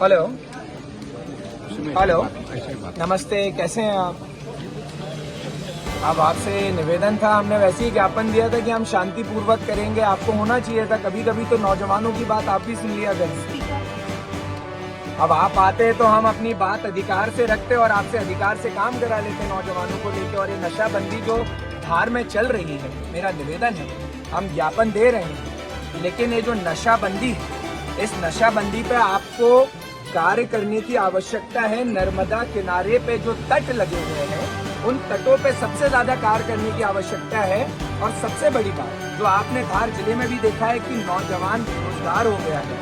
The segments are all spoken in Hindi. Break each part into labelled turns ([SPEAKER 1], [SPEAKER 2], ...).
[SPEAKER 1] हेलो हेलो, नमस्ते, कैसे हैं आप? अब आपसे निवेदन था, हमने वैसे ही ज्ञापन दिया था कि हम शांतिपूर्वक करेंगे। आपको होना चाहिए था, कभी कभी तो नौजवानों की बात आप भी सुन लिया करें। अब आप आते तो हम अपनी बात अधिकार से रखते और आपसे अधिकार से काम करा लेते नौजवानों को लेकर। और ये नशाबंदी जो धार में चल रही है, मेरा निवेदन है, हम ज्ञापन दे रहे हैं, लेकिन ये जो नशाबंदी है, इस नशाबंदी पे आपको कार्य करने की आवश्यकता है। नर्मदा किनारे पे जो तट लगे हुए हैं, उन तटों पे सबसे ज्यादा कार्य करने की आवश्यकता है। और सबसे बड़ी बात जो आपने धार जिले में भी देखा है कि नौजवान बेरोजगार हो गया है,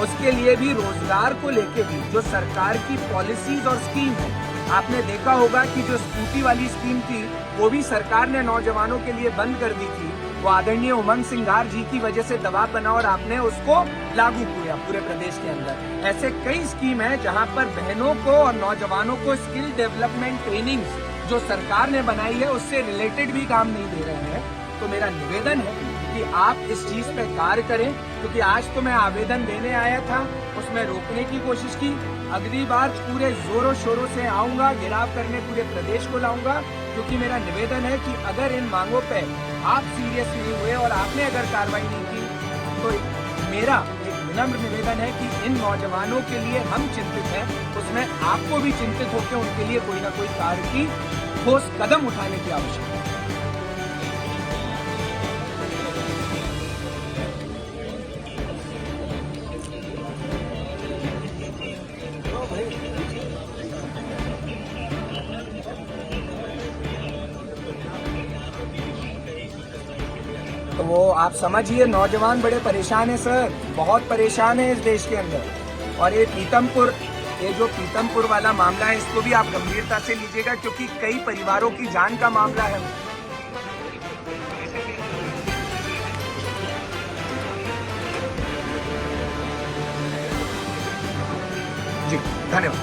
[SPEAKER 1] उसके लिए भी रोजगार को लेके भी जो सरकार की पॉलिसीज और स्कीम है, आपने देखा होगा कि जो स्कूटी वाली स्कीम थी वो भी सरकार ने नौजवानों के लिए बंद कर दी थी। वो आदरणीय उमंग सिंघार जी की वजह से दबाव बना और आपने उसको लागू किया पूरे प्रदेश के अंदर। ऐसे कई स्कीम है जहां पर बहनों को और नौजवानों को स्किल डेवलपमेंट ट्रेनिंग जो सरकार ने बनाई है उससे रिलेटेड भी काम नहीं दे रहे हैं। तो मेरा निवेदन है कि आप इस चीज पे कार्य करें, क्योंकि आज तो मैं आवेदन देने आया था, उसमें रोकने की कोशिश की। अगली बार पूरे जोरों शोरों से आऊंगा, घेराव करने पूरे प्रदेश को लाऊंगा, क्योंकि मेरा निवेदन है कि अगर इन मांगों पे आप सीरियस नहीं हुए और आपने अगर कार्रवाई नहीं की, तो मेरा एक विनम्र निवेदन है कि इन नौजवानों के लिए हम चिंतित हैं, उसमें आपको भी चिंतित होकर उनके लिए कोई ना कोई कार्य की ठोस कदम उठाने की आवश्यकता है। तो वो आप समझिए, नौजवान बड़े परेशान है सर, बहुत परेशान है इस देश के अंदर। और ये जो पीतमपुर वाला मामला है, इसको भी आप गंभीरता से लीजिएगा, क्योंकि कई परिवारों की जान का मामला है। जी धन्यवाद।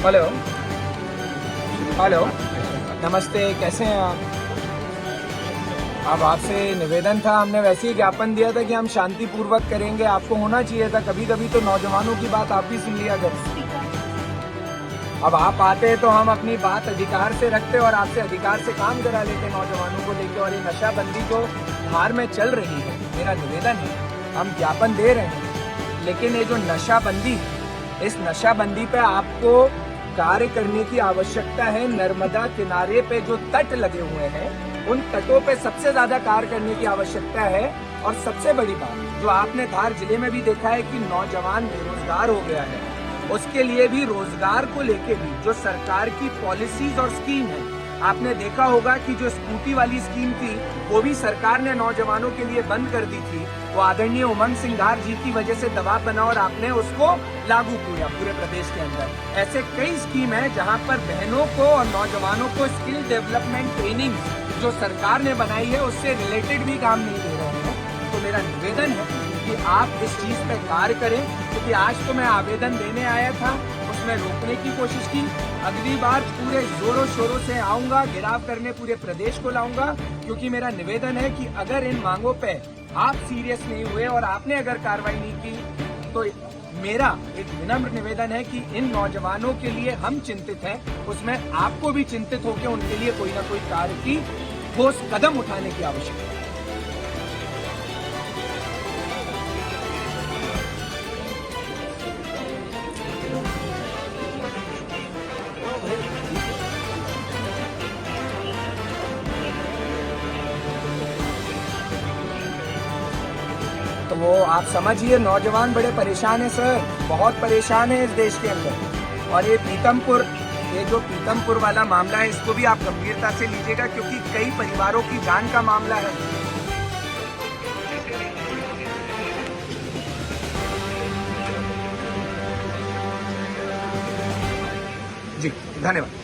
[SPEAKER 1] हेलो हेलो, नमस्ते, कैसे हैं आप? अब आपसे निवेदन था, हमने वैसे ही ज्ञापन दिया था कि हम शांतिपूर्वक करेंगे। आपको होना चाहिए था, कभी कभी तो नौजवानों की बात आप भी सुन लिया करें। अब आप आते तो हम अपनी बात अधिकार से रखते और आपसे अधिकार से काम करा लेते नौजवानों को लेकर। और ये नशाबंदी जो धार में चल रही है, मेरा निवेदन है, हम ज्ञापन दे रहे हैं, लेकिन ये जो नशाबंदी है, इस नशाबंदी पे आपको कार्य करने की आवश्यकता है। नर्मदा किनारे पे जो तट लगे हुए हैं, उन तटों पे सबसे ज्यादा कार्य करने की आवश्यकता है। और सबसे बड़ी बात जो आपने धार जिले में भी देखा है कि नौजवान बेरोजगार हो गया है, उसके लिए भी रोजगार को लेके भी जो सरकार की पॉलिसीज और स्कीम है, आपने देखा होगा कि जो स्कूटी वाली स्कीम थी वो भी सरकार ने नौजवानों के लिए बंद कर दी थी। वो आदरणीय उमंग सिंघार जी की वजह से दबाव बना और आपने उसको लागू किया पूरे प्रदेश के अंदर। ऐसे कई स्कीम है जहां पर बहनों को और नौजवानों को स्किल डेवलपमेंट ट्रेनिंग जो सरकार ने बनाई है उससे रिलेटेड भी काम नहीं दे रहे हैं। तो मेरा निवेदन है कि आप इस चीज पे कार्य करें, क्योंकि आज तो मैं आवेदन देने आया था, उसमें रोकने की कोशिश की। अगली बार पूरे जोरों शोरों से आऊंगा, घेराव करने पूरे प्रदेश को लाऊंगा, क्योंकि मेरा निवेदन है कि अगर इन मांगों पे आप सीरियस नहीं हुए और आपने अगर कार्रवाई नहीं की, तो मेरा एक विनम्र निवेदन है कि इन नौजवानों के लिए हम चिंतित हैं, उसमें आपको भी चिंतित होकर उनके लिए कोई ना कोई कार्य की ठोस कदम उठाने की आवश्यकता है। तो वो आप समझिए, नौजवान बड़े परेशान है सर, बहुत परेशान है इस देश के अंदर। और ये जो पीतमपुर वाला मामला है, इसको भी आप गंभीरता से लीजिएगा, क्योंकि कई परिवारों की जान का मामला है। जी धन्यवाद।